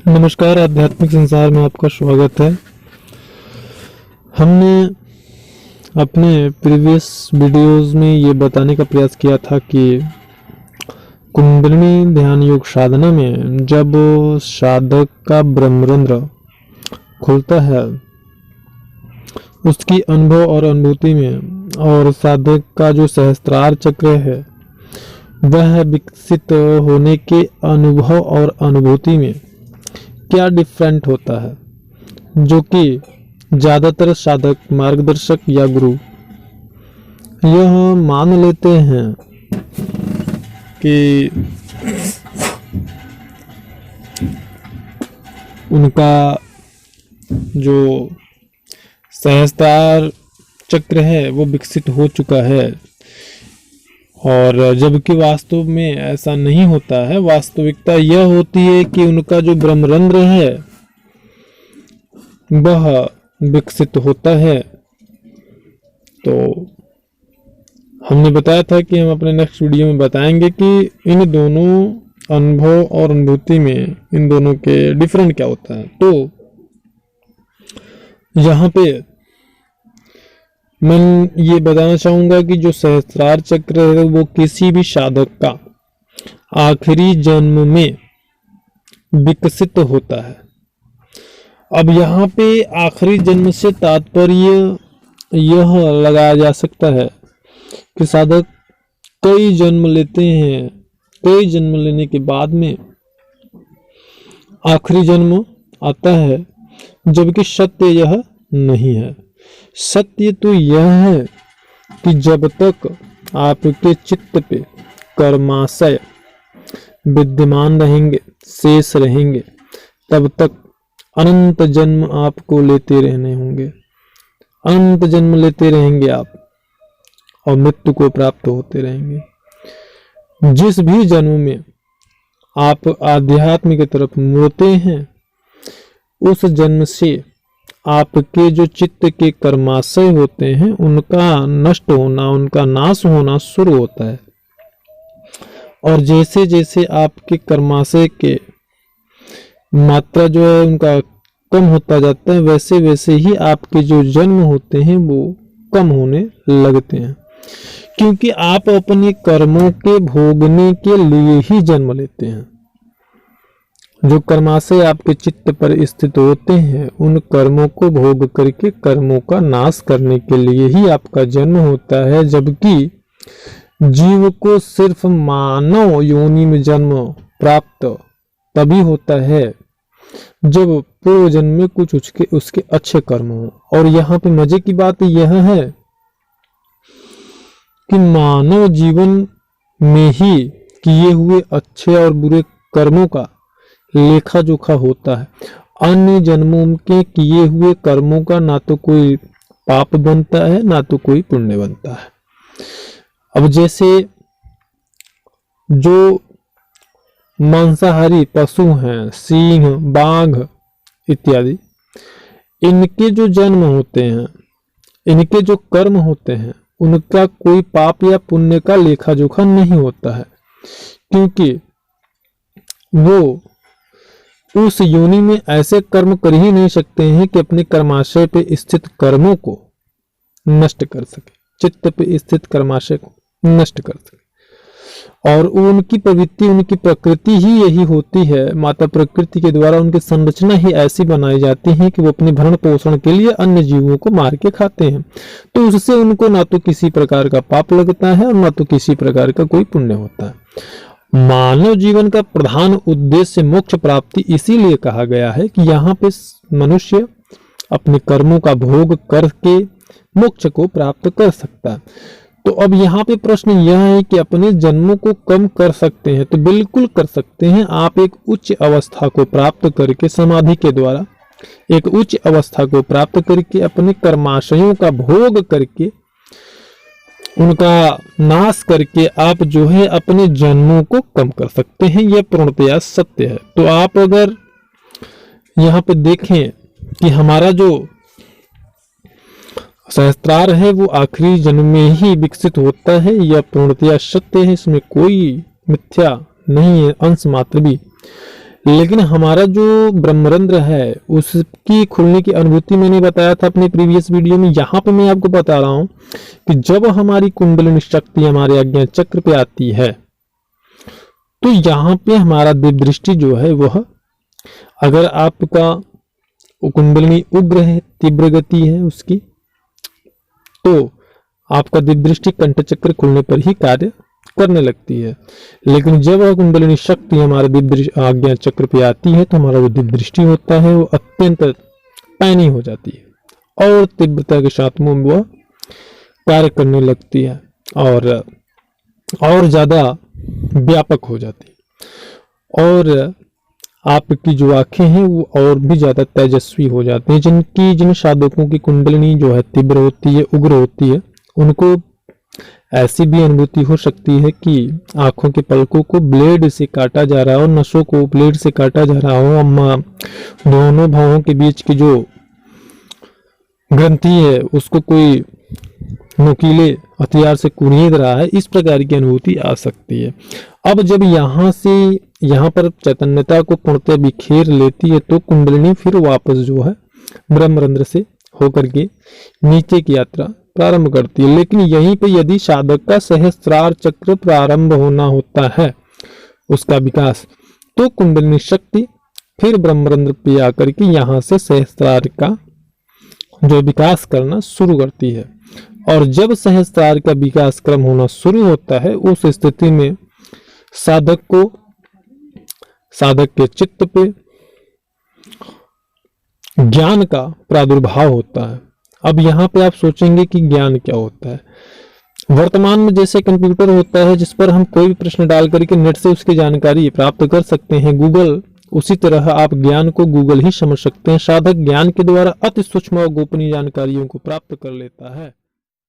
नमस्कार, आध्यात्मिक संसार में आपका स्वागत है। हमने अपने प्रीवियस वीडियोस में ये बताने का प्रयास किया था कि कुंडलिनी ध्यान योग साधना में जब साधक का ब्रह्मरंध्र खुलता है, उसकी अनुभव और अनुभूति में और साधक का जो सहस्त्रार चक्र है वह विकसित होने के अनुभव और अनुभूति में क्या डिफरेंट होता है, जो कि ज़्यादातर साधक, मार्गदर्शक या गुरु यह मान लेते हैं कि उनका जो सहस्त्रार चक्र है वो विकसित हो चुका है, और जबकि वास्तव में ऐसा नहीं होता है। वास्तविकता यह होती है कि उनका जो ब्रह्मरंध्र है वह विकसित होता है। तो हमने बताया था कि हम अपने नेक्स्ट वीडियो में बताएंगे कि इन दोनों अनुभव और अनुभूति में इन दोनों के डिफरेंट क्या होता है। तो यहाँ पे मैं ये बताना चाहूंगा कि जो सहस्त्रार चक्र है वो किसी भी साधक का आखिरी जन्म में विकसित होता है। अब यहाँ पे आखिरी जन्म से तात्पर्य यह लगाया जा सकता है कि साधक कई जन्म लेते हैं, कई जन्म लेने के बाद में आखिरी जन्म आता है, जबकि सत्य यह नहीं है। सत्य तो यह है कि जब तक आपके चित्त पे कर्माशय विद्यमान रहेंगे, शेष रहेंगे, तब तक अनंत जन्म आपको लेते रहने होंगे, अनंत जन्म लेते रहेंगे आप, और मृत्यु को प्राप्त होते रहेंगे। जिस भी जन्म में आप आध्यात्म की तरफ मुड़ते हैं, उस जन्म से आपके जो चित्त के कर्माशय होते हैं उनका नष्ट होना, उनका नाश होना शुरू होता है। और जैसे जैसे आपके कर्माशय के मात्रा जो है उनका कम होता जाता है, वैसे वैसे ही आपके जो जन्म होते हैं वो कम होने लगते हैं, क्योंकि आप अपने कर्मों के भोगने के लिए ही जन्म लेते हैं। जो कर्माशय आपके चित्त पर स्थित होते हैं, उन कर्मों को भोग करके कर्मों का नाश करने के लिए ही आपका जन्म होता है। जबकि जीव को सिर्फ मानव योनि में जन्म प्राप्त तभी होता है जब पूर्व जन्म में कुछ उसके अच्छे कर्म हो। और यहाँ पे मजे की बात यह है कि मानव जीवन में ही किए हुए अच्छे और बुरे कर्मों का लेखा जोखा होता है। अन्य जन्मों के किए हुए कर्मों का ना तो कोई पाप बनता है, ना तो कोई पुण्य बनता है। अब जैसे जो मांसाहारी पशु हैं, सिंह, बाघ इत्यादि, इनके जो जन्म होते हैं, इनके जो कर्म होते हैं, उनका कोई पाप या पुण्य का लेखा जोखा नहीं होता है, क्योंकि वो उस योनि में ऐसे कर्म कर ही नहीं सकते हैं कि अपने कर्माशय पे स्थित कर्मों को नष्ट कर सके, चित्त पे स्थित कर्माशय को नष्ट कर सके। और उनकी प्रवृत्ति, उनकी प्रकृति ही यही होती है। माता प्रकृति के द्वारा उनकी संरचना ही ऐसी बनाई जाती है कि वो अपने भरण पोषण के लिए अन्य जीवों को मार के खाते हैं। तो उससे उनको ना तो किसी प्रकार का पाप लगता है और ना तो किसी प्रकार का कोई पुण्य होता है। मानव जीवन का प्रधान उद्देश्य मोक्ष प्राप्ति इसीलिए कहा गया है कि यहाँ पे मनुष्य अपने कर्मों का भोग करके मोक्ष को प्राप्त कर सकता है। तो अब यहाँ पे प्रश्न यह है कि अपने जन्मों को कम कर सकते हैं, तो बिल्कुल कर सकते हैं। आप एक उच्च अवस्था को प्राप्त करके, समाधि के द्वारा एक उच्च अवस्था को प्राप्त करके, अपने कर्माशयों का भोग करके, उनका नाश करके आप जो है अपने जन्मों को कम कर सकते हैं। यह पूर्णतया सत्य है। तो आप अगर यहाँ पे देखें कि हमारा जो सहस्त्रार है वो आखिरी जन्म में ही विकसित होता है, यह पूर्णतया सत्य है, इसमें कोई मिथ्या नहीं है अंश मात्र भी। लेकिन हमारा जो ब्रह्मरंध्र है उसकी खुलने की अनुभूति मैंने बताया था अपने प्रीवियस वीडियो में। यहाँ पे मैं आपको बता रहा हूँ कि जब हमारी कुंडलिनी शक्ति हमारे आज्ञा चक्र पे आती है तो यहाँ पे हमारा दिव्य दृष्टि जो है वह, अगर आपका कुंडलिनी उग्र है, तीव्र गति है उसकी, तो आपका दिव्य दृष्टि कंठ चक्र खुलने पर ही कार्य करने लगती है। लेकिन जब वह कुंडलिनी शक्ति हमारे दिव्य आज्ञा चक्र पे आती है तो हमारा जो दिव्य दृष्टि होता है वो अत्यंत पैनी हो जाती है और तीव्रता के साथ में वह कार्य करने लगती है और ज्यादा व्यापक हो जाती है और आपकी जो आंखें हैं वो और भी ज्यादा तेजस्वी हो जाती हैं। जिन साधकों की कुंडलिनी जो है तीव्र होती है, उग्र होती है, उनको ऐसी भी अनुभूति हो सकती है कि आंखों के पलकों को ब्लेड से काटा जा रहा हो, नसों को ब्लेड से काटा जा रहा हो, अम्मा दोनों भावों के बीच की जो ग्रंथि है उसको कोई नुकीले हथियार से कुरेद रहा है, इस प्रकार की अनुभूति आ सकती है। अब जब यहाँ पर चैतन्यता को पूर्णतः बिखेर लेती है तो कुंडलिनी फिर वापस जो है ब्रह्मरंध्र से होकर के नीचे की यात्रा प्रारंभ करती है। लेकिन यहीं पे यदि साधक का सहस्त्रार चक्र प्रारंभ होना होता है, उसका विकास, तो कुंडलिनी शक्ति फिर ब्रह्मरंध्र पे आकर के यहाँ से सहस्त्रार का जो विकास करना शुरू करती है। और जब सहस्त्रार का विकास क्रम होना शुरू होता है उस स्थिति में साधक के चित्त पे ज्ञान का प्रादुर्भाव होता है। अब यहाँ पे आप सोचेंगे कि ज्ञान क्या होता है। वर्तमान में जैसे कंप्यूटर होता है जिस पर हम कोई भी प्रश्न डाल करके नेट से उसकी जानकारी प्राप्त कर सकते हैं, गूगल, उसी तरह आप ज्ञान को गूगल ही समझ सकते हैं। साधक ज्ञान के द्वारा अति सूक्ष्म और गोपनीय जानकारियों को प्राप्त कर लेता है।